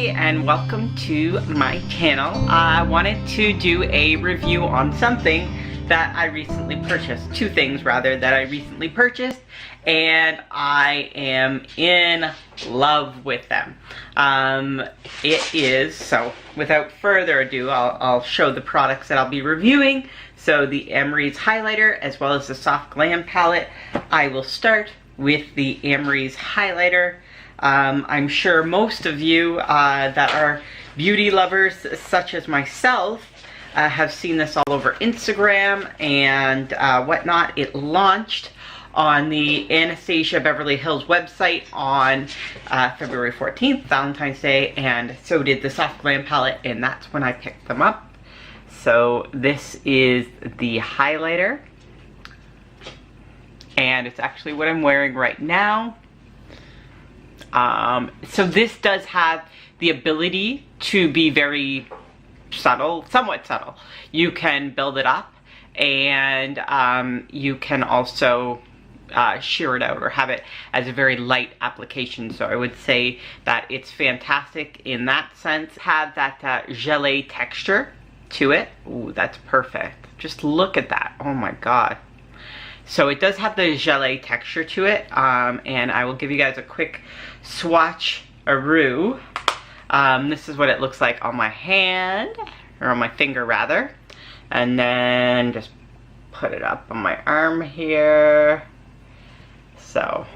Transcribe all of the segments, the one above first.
everybody, and welcome to my channel. I wanted to do a review on something that I recently purchased. Two things rather that I recently purchased, and I am in love with them. So without further ado, I'll show the products that I'll be reviewing. So the Amrezy highlighter as well as the soft glam palette. I will start with the Amrezy highlighter. I'm sure most of you that are beauty lovers such as myself have seen this all over Instagram and whatnot. It launched on the Anastasia Beverly Hills website on February 14th, Valentine's Day, and so did the soft glam palette, and that's when I picked them up. So this is the highlighter, and it's actually what I'm wearing right now. So this does have the ability to be very subtle, somewhat subtle. You can build it up, and you can also sheer it out or have it as a very light application. So I would say that it's fantastic in that sense. Have that gelée texture to it. Ooh, that's perfect. Just look at that. Oh my god. So it does have the gelée texture to it, and I will give you guys a quick swatch-aroo. This is what it looks like on my hand, or on my finger rather, and then just put it up on my arm here. So,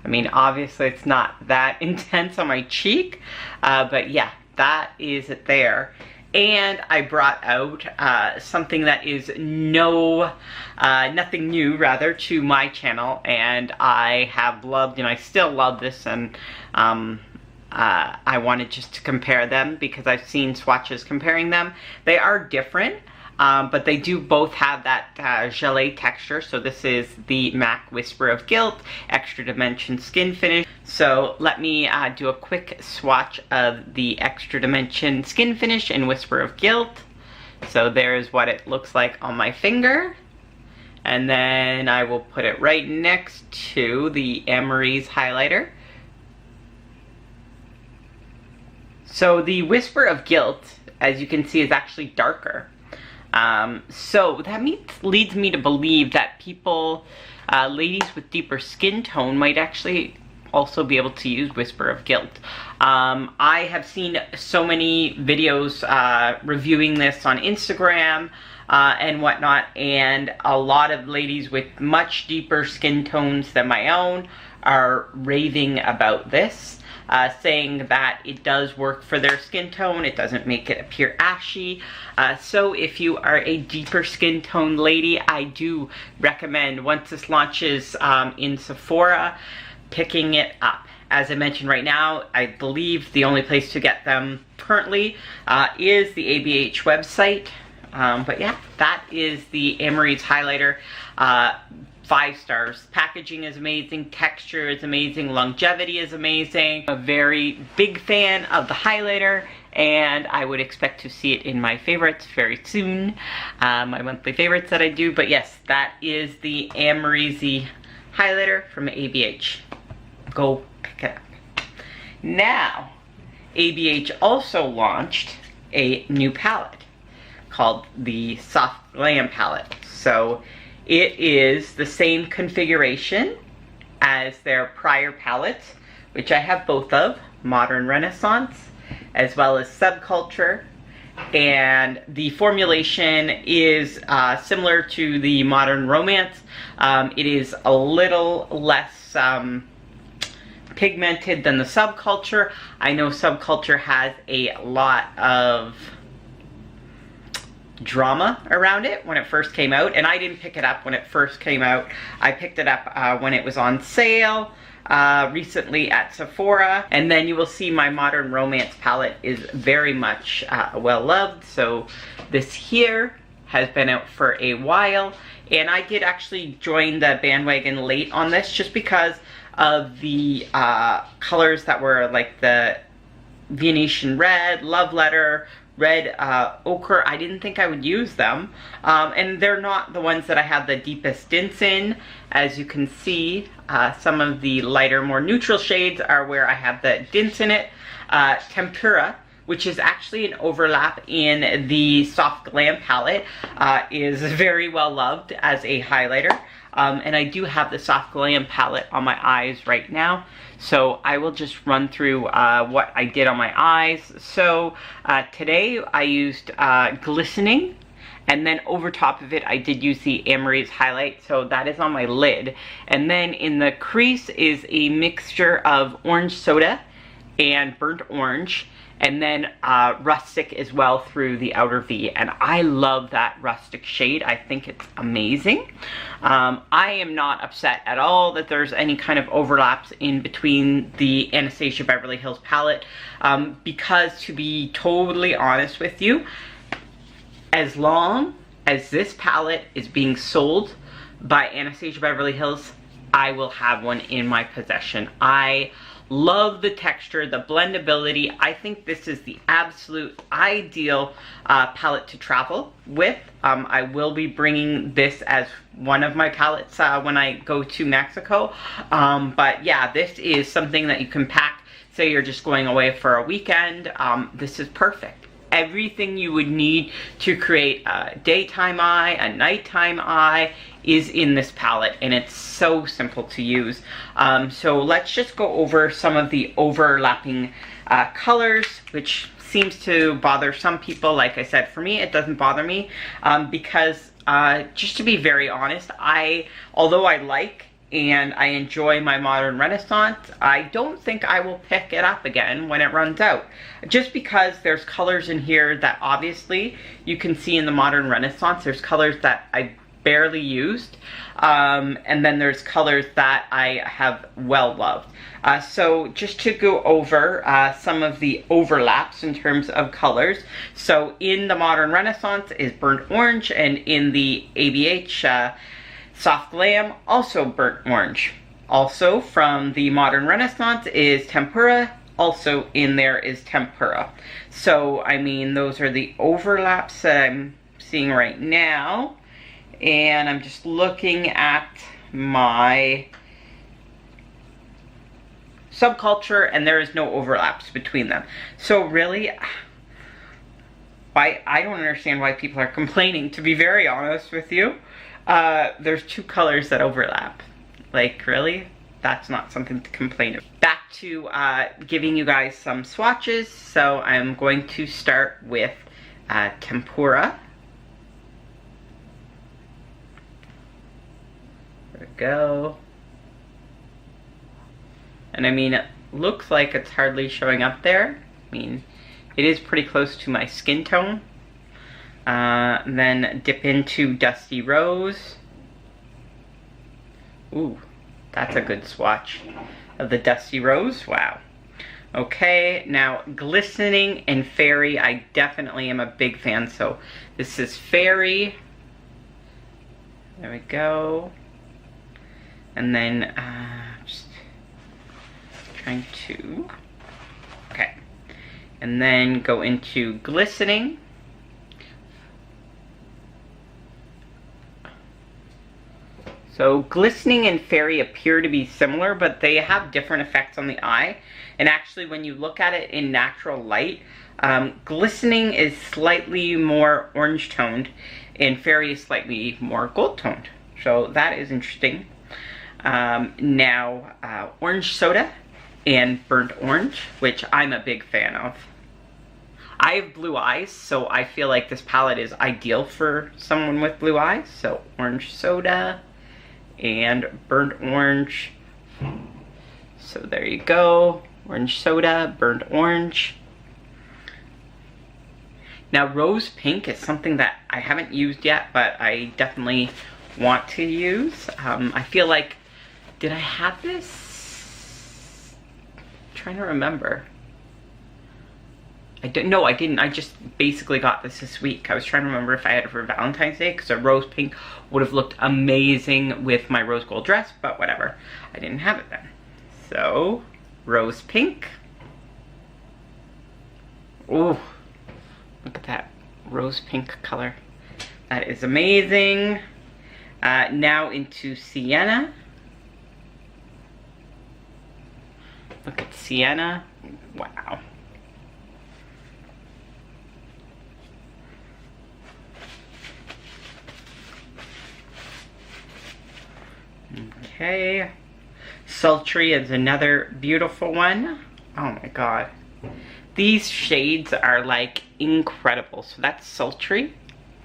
I mean, obviously it's not that intense on my cheek, but yeah, that is it there. And I brought out something that is nothing new rather to my channel, and I have loved and I still love this, and I wanted just to compare them because I've seen swatches comparing them. They are different, but they do both have that gelée texture. So this is the MAC Whisper of Guilt Extra Dimension Skin Finish. So let me do a quick swatch of the Extra Dimension Skin Finish and Whisper of Guilt. So there's what it looks like on my finger. And then I will put it right next to the Amrezy highlighter. So the Whisper of Guilt, as you can see, is actually darker. So that leads me to believe that people, ladies with deeper skin tone, might actually also be able to use Whisper of Guilt. I have seen so many videos reviewing this on Instagram and whatnot, and a lot of ladies with much deeper skin tones than my own are raving about this. Saying that it does work for their skin tone, it doesn't make it appear ashy. So if you are a deeper skin tone lady, I do recommend, once this launches in Sephora, picking it up. As I mentioned right now, I believe the only place to get them currently is the ABH website. But yeah, that is the Amrezy highlighter. 5 stars. Packaging is amazing, texture is amazing, longevity is amazing. A very big fan of the highlighter, and I would expect to see it in my favorites very soon. My monthly favorites that I do, but yes, that is the Amrezy highlighter from ABH. Go pick it up. Now, ABH also launched a new palette called the Soft Glam palette. So it is the same configuration as their prior palettes, which I have both of, Modern Renaissance, as well as Subculture. And the formulation is similar to the Modern Romance. It is a little less pigmented than the Subculture. I know Subculture has a lot of drama around it when it first came out, and I didn't pick it up when it first came out. I picked it up when it was on sale recently at Sephora, and then you will see my Modern Romance palette is very much well loved. So this here has been out for a while, and I did actually join the bandwagon late on this just because of the colors that were like the Venetian Red, Love Letter, Red Ochre. I didn't think I would use them, and they're not the ones that I have the deepest dints in. As you can see, some of the lighter, more neutral shades are where I have the dints in it. Tempura, which is actually an overlap in the Soft Glam palette, is very well loved as a highlighter. And I do have the Soft Glam palette on my eyes right now. So I will just run through what I did on my eyes. So today I used Glistening. And then over top of it, I did use the Amrezy highlight, so that is on my lid. And then in the crease is a mixture of orange soda and burnt orange, and then rustic as well through the outer V. And I love that rustic shade. I think it's amazing. I am not upset at all that there's any kind of overlaps in between the Anastasia Beverly Hills palette, because to be totally honest with you, as long as this palette is being sold by Anastasia Beverly Hills, I will have one in my possession. I love the texture, the blendability. I think this is the absolute ideal palette to travel with. I will be bringing this as one of my palettes when I go to Mexico. But yeah, this is something that you can pack. Say you're just going away for a weekend. This is perfect. Everything you would need to create a daytime eye, a nighttime eye is in this palette, and it's so simple to use. So let's just go over some of the overlapping colors, which seems to bother some people. Like I said, for me, it doesn't bother me because just to be very honest, although I like and I enjoy my Modern Renaissance, I don't think I will pick it up again when it runs out. Just because there's colors in here that obviously you can see in the Modern Renaissance. There's colors that I barely used, and then there's colors that I have well loved. So just to go over some of the overlaps in terms of colors. So in the Modern Renaissance is burnt orange, and in the ABH Soft Glam, also burnt orange. Also from the Modern Renaissance is Tempura. Also in there is Tempura. So, I mean, those are the overlaps that I'm seeing right now. And I'm just looking at my subculture, and there is no overlaps between them. So really, I don't understand why people are complaining, to be very honest with you. There's two colors that overlap. Like, really? That's not something to complain about. Back to giving you guys some swatches. So I'm going to start with Tempura. There we go. And I mean, it looks like it's hardly showing up there. I mean, it is pretty close to my skin tone. Then dip into Dusty Rose. Ooh, that's a good swatch of the Dusty Rose. Wow. Okay, now Glistening and Fairy, I definitely am a big fan. So this is Fairy. There we go. And then just trying to, okay. And then go into Glistening. So Glistening and Fairy appear to be similar, but they have different effects on the eye. And actually, when you look at it in natural light, Glistening is slightly more orange toned and Fairy is slightly more gold toned. So that is interesting. Now, Orange Soda and Burnt Orange, which I'm a big fan of. I have blue eyes, so I feel like this palette is ideal for someone with blue eyes. So Orange Soda and Burnt Orange. So there you go. Orange Soda, Burnt Orange. Now Rose Pink is something that I haven't used yet, but I definitely want to use. I feel like, did I have this? I'm trying to remember. No, I didn't. I just basically got this week. I was trying to remember if I had it for Valentine's Day, because a rose pink would have looked amazing with my rose gold dress, but whatever. I didn't have it then. So, rose pink. Ooh, look at that rose pink color. That is amazing. Now into Sienna. Look at Sienna. Wow. Okay. Sultry is another beautiful one. Oh my god. These shades are like incredible. So that's Sultry.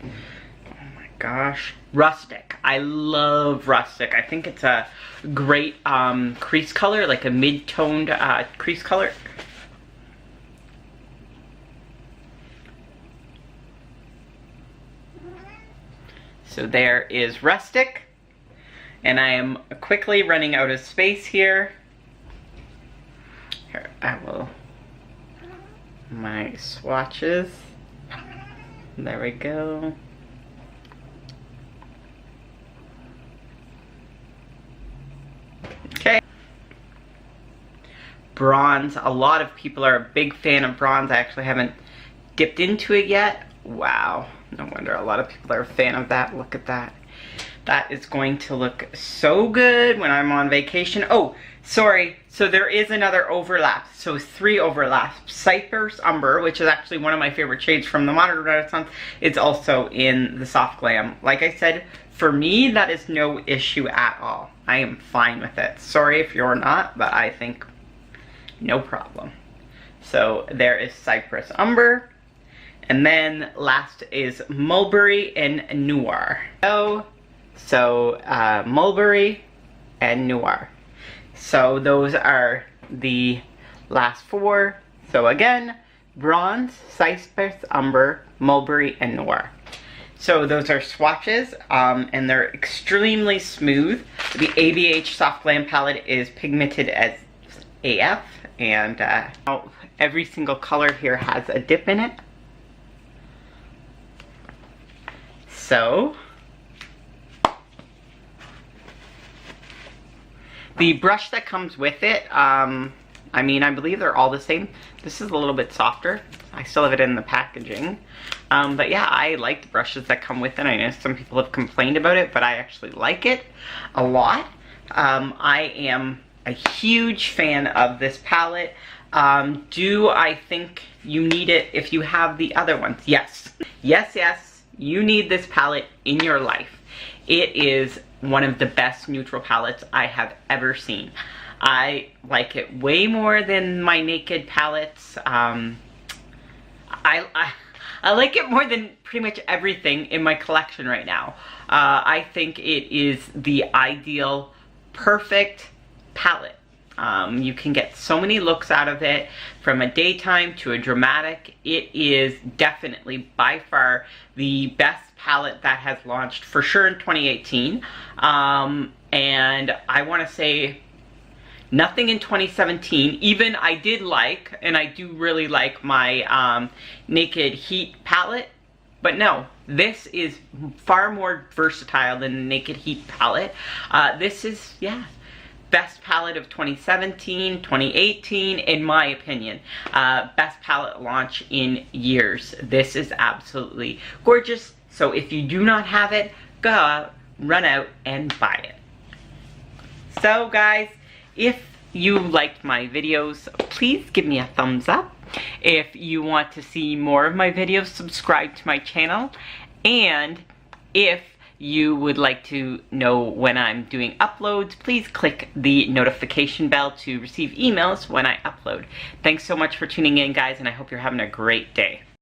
Oh my gosh. Rustic. I love Rustic. I think it's a great crease color, like a mid-toned crease color. So there is Rustic. And I am quickly running out of space here. Here, I will, my swatches. There we go. Okay. Bronze. A lot of people are a big fan of bronze. I actually haven't dipped into it yet. Wow. No wonder a lot of people are a fan of that. Look at that. That is going to look so good when I'm on vacation. Oh, sorry. So there is another overlap. So 3 overlaps. Cypress Umber, which is actually one of my favorite shades from the Modern Renaissance, is also in the Soft Glam. Like I said, for me, that is no issue at all. I am fine with it. Sorry if you're not, but I think no problem. So there is Cypress Umber. And then last is Mulberry and Noir. So Mulberry and Noir. So those are the last 4. So again, Bronze, Cypress Umber, Mulberry, and Noir. So those are swatches, and they're extremely smooth. The ABH Soft Glam palette is pigmented as AF, and every single color here has a dip in it. So the brush that comes with it, I mean, I believe they're all the same. This is a little bit softer. I still have it in the packaging. But yeah, I like the brushes that come with it. I know some people have complained about it, but I actually like it a lot. I am a huge fan of this palette. Do I think you need it if you have the other ones? Yes. Yes, yes. You need this palette in your life. It is one of the best neutral palettes I have ever seen. I like it way more than my Naked palettes. I like it more than pretty much everything in my collection right now. I think it is the ideal, perfect palette. You can get so many looks out of it, from a daytime to a dramatic. It is definitely by far the best palette that has launched for sure in 2018. And I want to say nothing in 2017. Even I did like, and I do really like my Naked Heat palette. But no, this is far more versatile than the Naked Heat palette. This is, yeah, best palette of 2017, 2018, in my opinion. Best palette launch in years. This is absolutely gorgeous. So if you do not have it, go out, run out, and buy it. So guys, if you liked my videos, please give me a thumbs up. If you want to see more of my videos, subscribe to my channel. And if you would like to know when I'm doing uploads, please click the notification bell to receive emails when I upload. Thanks so much for tuning in, guys, and I hope you're having a great day.